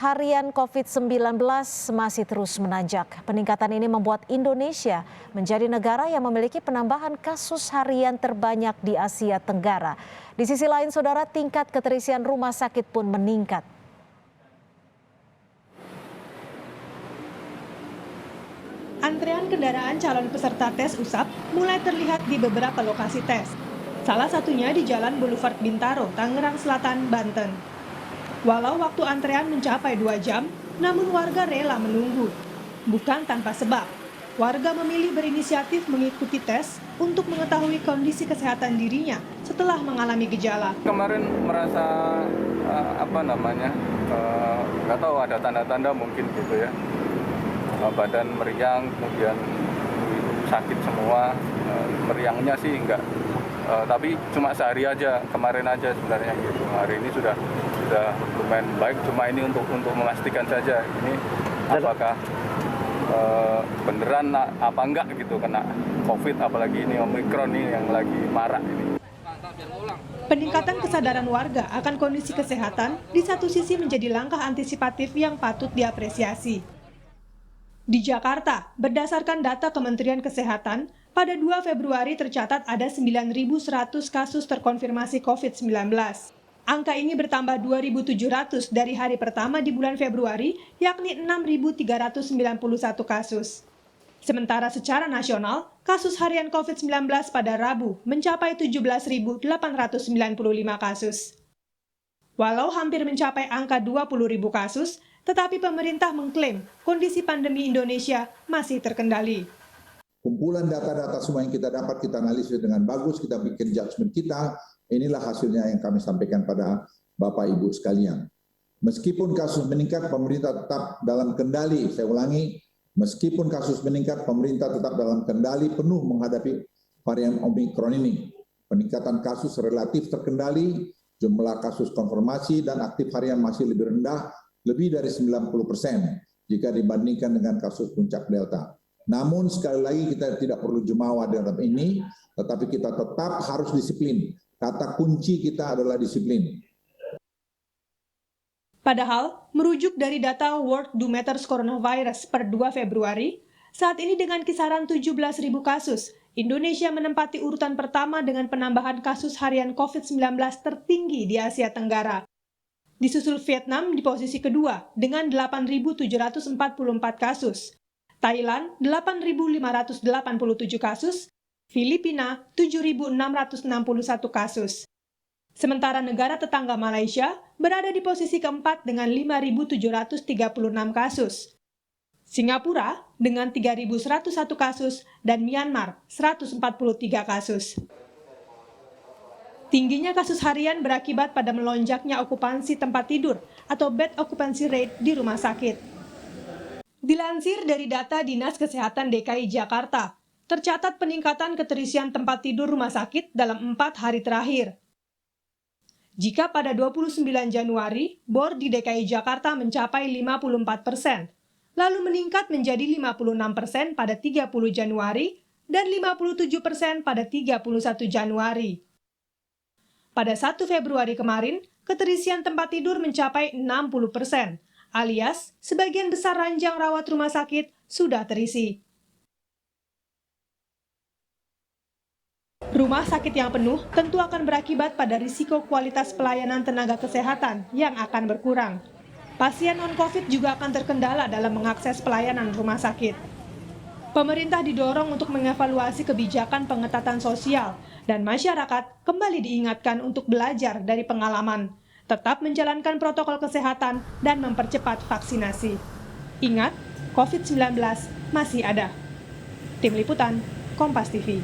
Harian COVID-19 masih terus menanjak. Peningkatan ini membuat Indonesia menjadi negara yang memiliki penambahan kasus harian terbanyak di Asia Tenggara. Di sisi lain, saudara, tingkat keterisian rumah sakit pun meningkat. Antrean kendaraan calon peserta tes USAP mulai terlihat di beberapa lokasi tes. Salah satunya di Jalan Boulevard Bintaro, Tangerang Selatan, Banten. Walau waktu antrean mencapai 2 jam, namun warga rela menunggu. Bukan tanpa sebab, warga memilih berinisiatif mengikuti tes untuk mengetahui kondisi kesehatan dirinya setelah mengalami gejala. Kemarin merasa nggak tahu ada tanda-tanda mungkin gitu ya. Badan meriang, kemudian sakit semua, meriangnya sih enggak. Tapi cuma sehari aja, kemarin aja sebenarnya gitu. Hari ini sudah lumayan baik, cuma ini untuk memastikan saja ini apakah beneran apa enggak gitu kena COVID, apalagi ini Omikron ini yang lagi marak ini. Peningkatan kesadaran warga akan kondisi kesehatan di satu sisi menjadi langkah antisipatif yang patut diapresiasi. Di Jakarta, berdasarkan data Kementerian Kesehatan, pada 2 Februari tercatat ada 9.100 kasus terkonfirmasi COVID-19. Angka ini bertambah 2.700 dari hari pertama di bulan Februari, yakni 6.391 kasus. Sementara secara nasional, kasus harian COVID-19 pada Rabu mencapai 17.895 kasus. Walau hampir mencapai angka 20.000 kasus, tetapi pemerintah mengklaim kondisi pandemi Indonesia masih terkendali. Kumpulan data-data semua yang kita dapat, kita analisis dengan bagus, kita bikin judgement kita, inilah hasilnya yang kami sampaikan pada Bapak Ibu sekalian. Meskipun kasus meningkat, pemerintah tetap dalam kendali. Saya ulangi, meskipun kasus meningkat, pemerintah tetap dalam kendali penuh menghadapi varian Omikron ini. Peningkatan kasus relatif terkendali, jumlah kasus konfirmasi dan aktif harian masih lebih rendah, lebih dari 90% jika dibandingkan dengan kasus puncak Delta. Namun sekali lagi kita tidak perlu jumawa dalam ini, tetapi kita tetap harus disiplin. Kata kunci kita adalah disiplin. Padahal, merujuk dari data World Dometers Coronavirus per 2 Februari, saat ini dengan kisaran 17.000 kasus, Indonesia menempati urutan pertama dengan penambahan kasus harian COVID-19 tertinggi di Asia Tenggara. Disusul Vietnam di posisi kedua dengan 8.744 kasus. Thailand 8.587 kasus, Filipina 7.661 kasus. Sementara negara tetangga Malaysia berada di posisi keempat dengan 5.736 kasus. Singapura dengan 3.101 kasus dan Myanmar 143 kasus. Tingginya kasus harian berakibat pada melonjaknya okupansi tempat tidur atau bed occupancy rate di rumah sakit. Dilansir dari data Dinas Kesehatan DKI Jakarta, tercatat peningkatan keterisian tempat tidur rumah sakit dalam 4 hari terakhir. Jika pada 29 Januari, bor di DKI Jakarta mencapai 54%, lalu meningkat menjadi 56% pada 30 Januari dan 57% pada 31 Januari. Pada 1 Februari kemarin, keterisian tempat tidur mencapai 60%, alias sebagian besar ranjang rawat rumah sakit sudah terisi. Rumah sakit yang penuh tentu akan berakibat pada risiko kualitas pelayanan tenaga kesehatan yang akan berkurang. Pasien non-COVID juga akan terkendala dalam mengakses pelayanan rumah sakit. Pemerintah didorong untuk mengevaluasi kebijakan pengetatan sosial dan masyarakat kembali diingatkan untuk belajar dari pengalaman, tetap menjalankan protokol kesehatan dan mempercepat vaksinasi. Ingat, COVID-19 masih ada. Tim Liputan, Kompas TV.